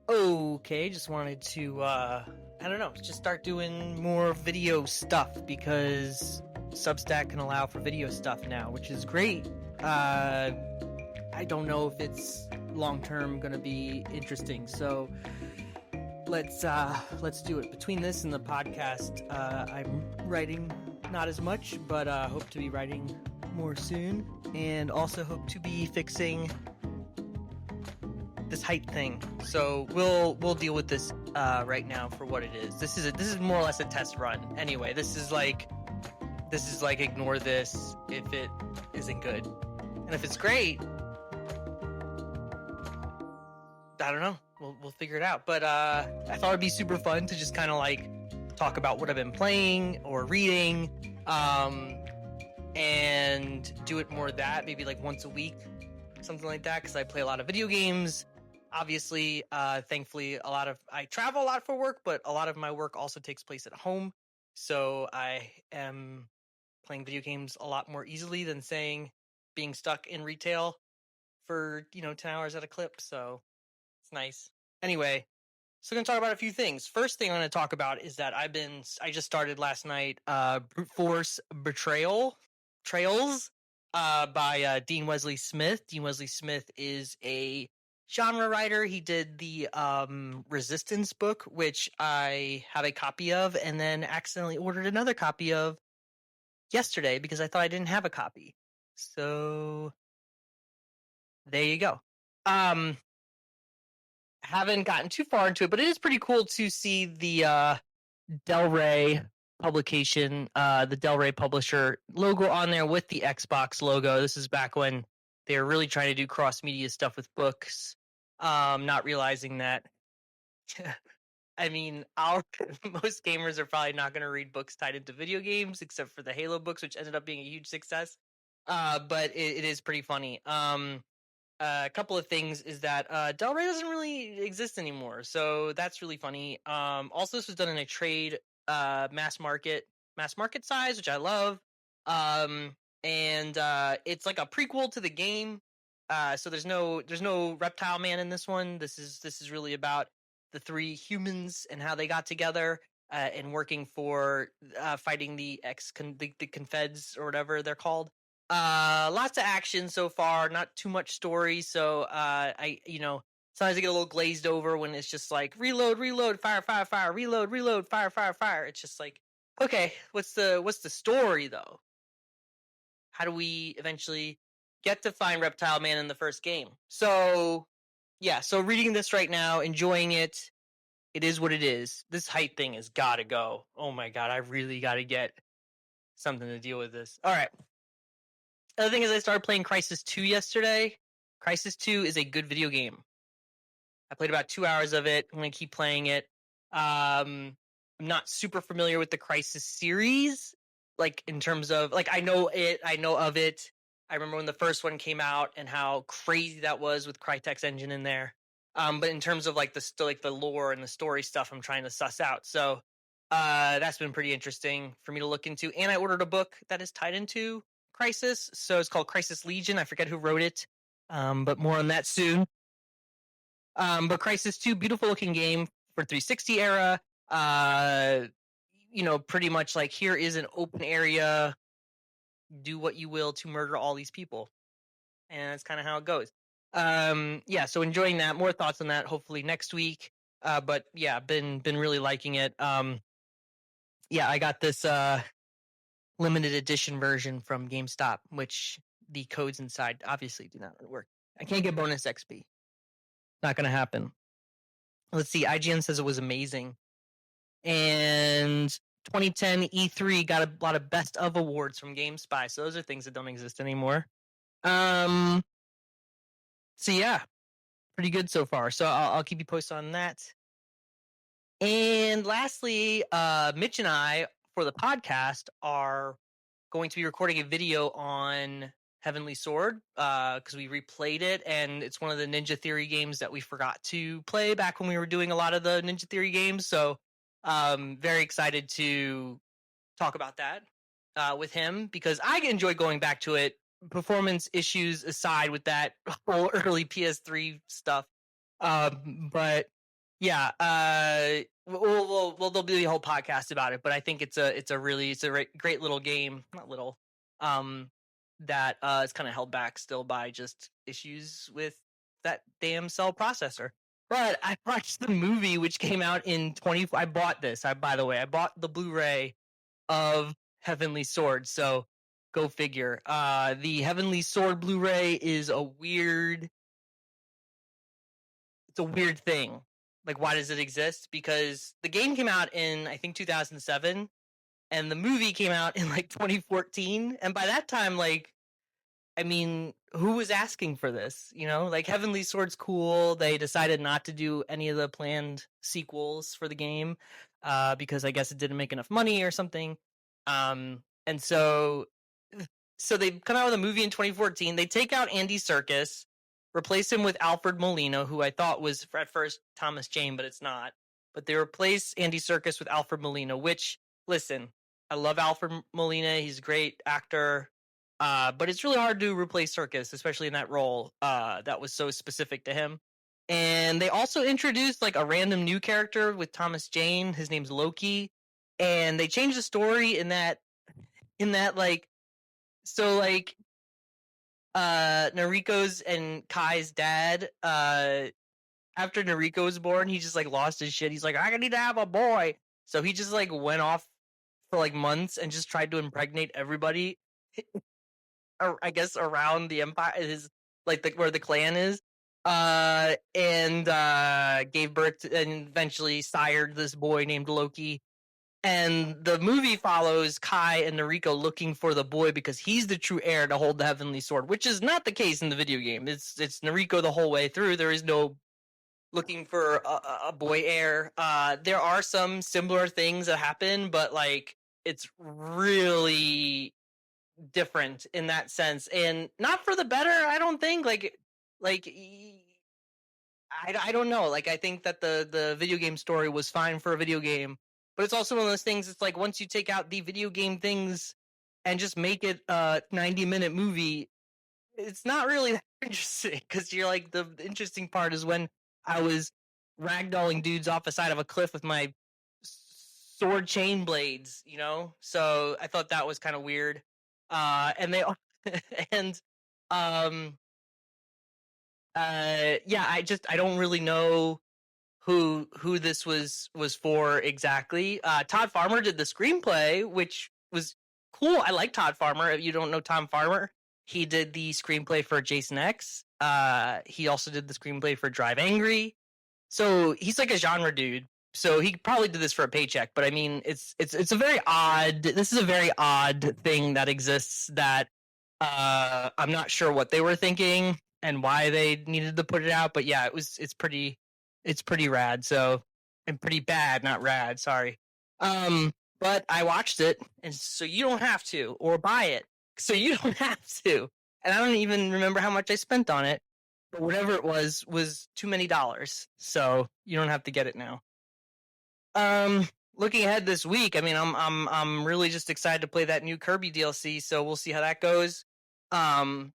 Okay, just wanted to I don't know, just start doing more video stuff because Substack can allow for video stuff now, which is great. Uh I don't know if it's long term going to be interesting. So let's do it. Between this and the podcast, I'm writing not as much, but hope to be writing more soon, and also hope to be fixing this height thing. So we'll deal with this right now for what it is. This is more or less a test run. Anyway, this is like ignore this if it isn't good, and if it's great, I don't know. We'll figure it out. But I thought it'd be super fun to just kind of like talk about what I've been playing or reading, and do it more of that, maybe like once a week, something like that, because I play a lot of video games. Obviously, thankfully, I travel a lot for work, but a lot of my work also takes place at home. So I am playing video games a lot more easily than being stuck in retail for 10 hours at a clip. So it's nice. Anyway, so I'm going to talk about a few things. First thing I'm going to talk about is that I just started last night Brute Force Trails by Dean Wesley Smith. Dean Wesley Smith is a genre writer. He did the Resistance book, which I have a copy of, and then accidentally ordered another copy of yesterday because I thought I didn't have a copy. So there you go. Haven't gotten too far into it, but it is pretty cool to see the Del Rey publication, the Del Rey publisher logo on there with the Xbox logo. This is back when they were really trying to do cross-media stuff with books, not realizing that I mean, most gamers are probably not going to read books tied into video games, except for the Halo books, which ended up being a huge success. But it is pretty funny. A couple of things is that Del Rey doesn't really exist anymore, so that's really funny. Also, this was done in a trade, mass market size, which I love. And it's like a prequel to the game. So there's no Reptile Man in this one. This is really about the three humans and how they got together and working for fighting the Confeds or whatever they're called. Lots of action so far, not too much story. So sometimes I get a little glazed over when it's just like reload, fire, fire, fire, reload, fire, fire, fire. It's just like, okay, what's the story though? How do we eventually get to find Reptile Man in the first game? So yeah, so reading this right now, enjoying it. It is what it is. This height thing has got to go. Oh my god, I really got to get something to deal with this. All right. The other thing is I started playing CRYSIS 2 yesterday. CRYSIS 2 is a good video game. I played about 2 hours of it. I'm going to keep playing it. I'm not super familiar with the CRYSIS series, like in terms of, like I know of it. I remember when the first one came out and how crazy that was with Crytek's engine in there. But in terms of like the lore and the story stuff, I'm trying to suss out. So that's been pretty interesting for me to look into. And I ordered a book that is tied into CRYSIS, so it's called CRYSIS Legion. I forget who wrote it, but more on that soon. But CRYSIS 2, beautiful looking game for 360 era. Pretty much like here is an open area. Do what you will to murder all these people, and that's kind of how it goes. Yeah, so enjoying that. More thoughts on that hopefully next week. But yeah, been really liking it. Yeah, I got this limited edition version from GameStop, which the codes inside obviously do not work. I can't get bonus XP. Not going to happen. Let's see. IGN says it was amazing. And 2010 E3 got a lot of best of awards from GameSpy. So those are things that don't exist anymore. So yeah, pretty good so far. So I'll keep you posted on that. And lastly, Mitch and I, for the podcast, are going to be recording a video on Heavenly Sword because we replayed it, and it's one of the Ninja Theory games that we forgot to play back when we were doing a lot of the Ninja Theory games. So very excited to talk about that with him because I enjoy going back to it. Performance issues aside with that whole early PS3 stuff. But Yeah, there'll be a whole podcast about it, but I think it's a great little game, not little, um, that is kind of held back still by just issues with that damn cell processor. But I watched the movie which came out in 20. I bought this. I By the way, I bought the Blu-ray of Heavenly Sword. So go figure. The Heavenly Sword Blu-ray is it's a weird thing. Like, why does it exist? Because the game came out in, I think, 2007, and the movie came out in like 2014. And by that time, like, I mean, who was asking for this? You know, like Heavenly Sword's cool. They decided not to do any of the planned sequels for the game because I guess it didn't make enough money or something. And so they come out with a movie in 2014. They take out Andy Serkis, replace him with Alfred Molina, who I thought was at first Thomas Jane, but it's not. But they replace Andy Serkis with Alfred Molina, which, listen, I love Alfred Molina. He's a great actor. But it's really hard to replace Serkis, especially in that role that was so specific to him. And they also introduced like a random new character with Thomas Jane. His name's Loki, and they changed the story in that like so like Nariko's and Kai's dad. After Nariko was born, he just like lost his shit. He's like, I need to have a boy. So he just like went off for like months and just tried to impregnate everybody I guess around the empire, his like where the clan is, and gave birth to, and eventually sired this boy named Loki. And the movie follows Kai and Nariko looking for the boy because he's the true heir to hold the Heavenly Sword, which is not the case in the video game. It's Nariko the whole way through. There is no looking for a boy heir. There are some similar things that happen, but like it's really different in that sense, and not for the better. I don't think like I don't know. Like I think that the video game story was fine for a video game, but it's also one of those things. It's like once you take out the video game things and just make it a 90-minute movie, it's not really that interesting because you're like the interesting part is when I was ragdolling dudes off the side of a cliff with my sword chain blades, you know? So I thought that was kind of weird. And they and um yeah, I don't really know who this was for exactly. Todd Farmer did the screenplay, which was cool. I like Todd Farmer. If you don't know Tom Farmer, he did the screenplay for Jason X. He also did the screenplay for Drive Angry. So he's like a genre dude. So he probably did this for a paycheck, but I mean, it's a very odd. This is a very odd thing that exists. That I'm not sure what they were thinking and why they needed to put it out. But yeah, it's pretty rad. So, and pretty bad, not rad. Sorry. But I watched it, and so you don't have to, or buy it, so you don't have to. And I don't even remember how much I spent on it, but whatever it was too many dollars. So you don't have to get it now. Looking ahead this week, I mean, I'm really just excited to play that new Kirby DLC. So we'll see how that goes. Um,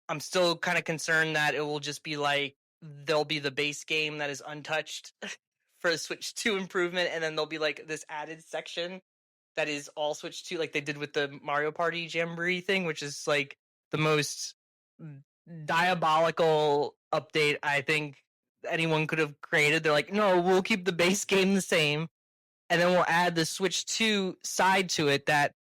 I'm still kind of concerned that it will just be like there'll be the base game that is untouched for a Switch 2 improvement, and then there'll be like this added section that is all Switch 2, like they did with the Mario Party Jamboree thing, which is like the most diabolical update I think anyone could have created. They're like, no, we'll keep the base game the same, and then we'll add the Switch 2 side to it that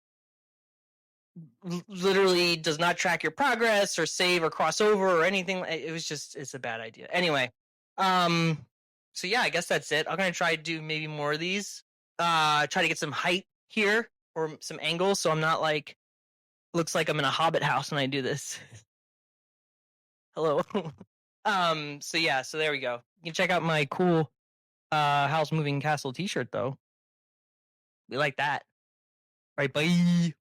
literally does not track your progress or save or cross over or anything. It's a bad idea. Anyway, um, so yeah, I guess that's it. I'm gonna try to do maybe more of these. Try to get some height here or some angles, so I'm not like looks like I'm in a Hobbit house when I do this. Hello. So yeah, so there we go. You can check out my cool House Moving Castle t-shirt though. We like that. Right, bye.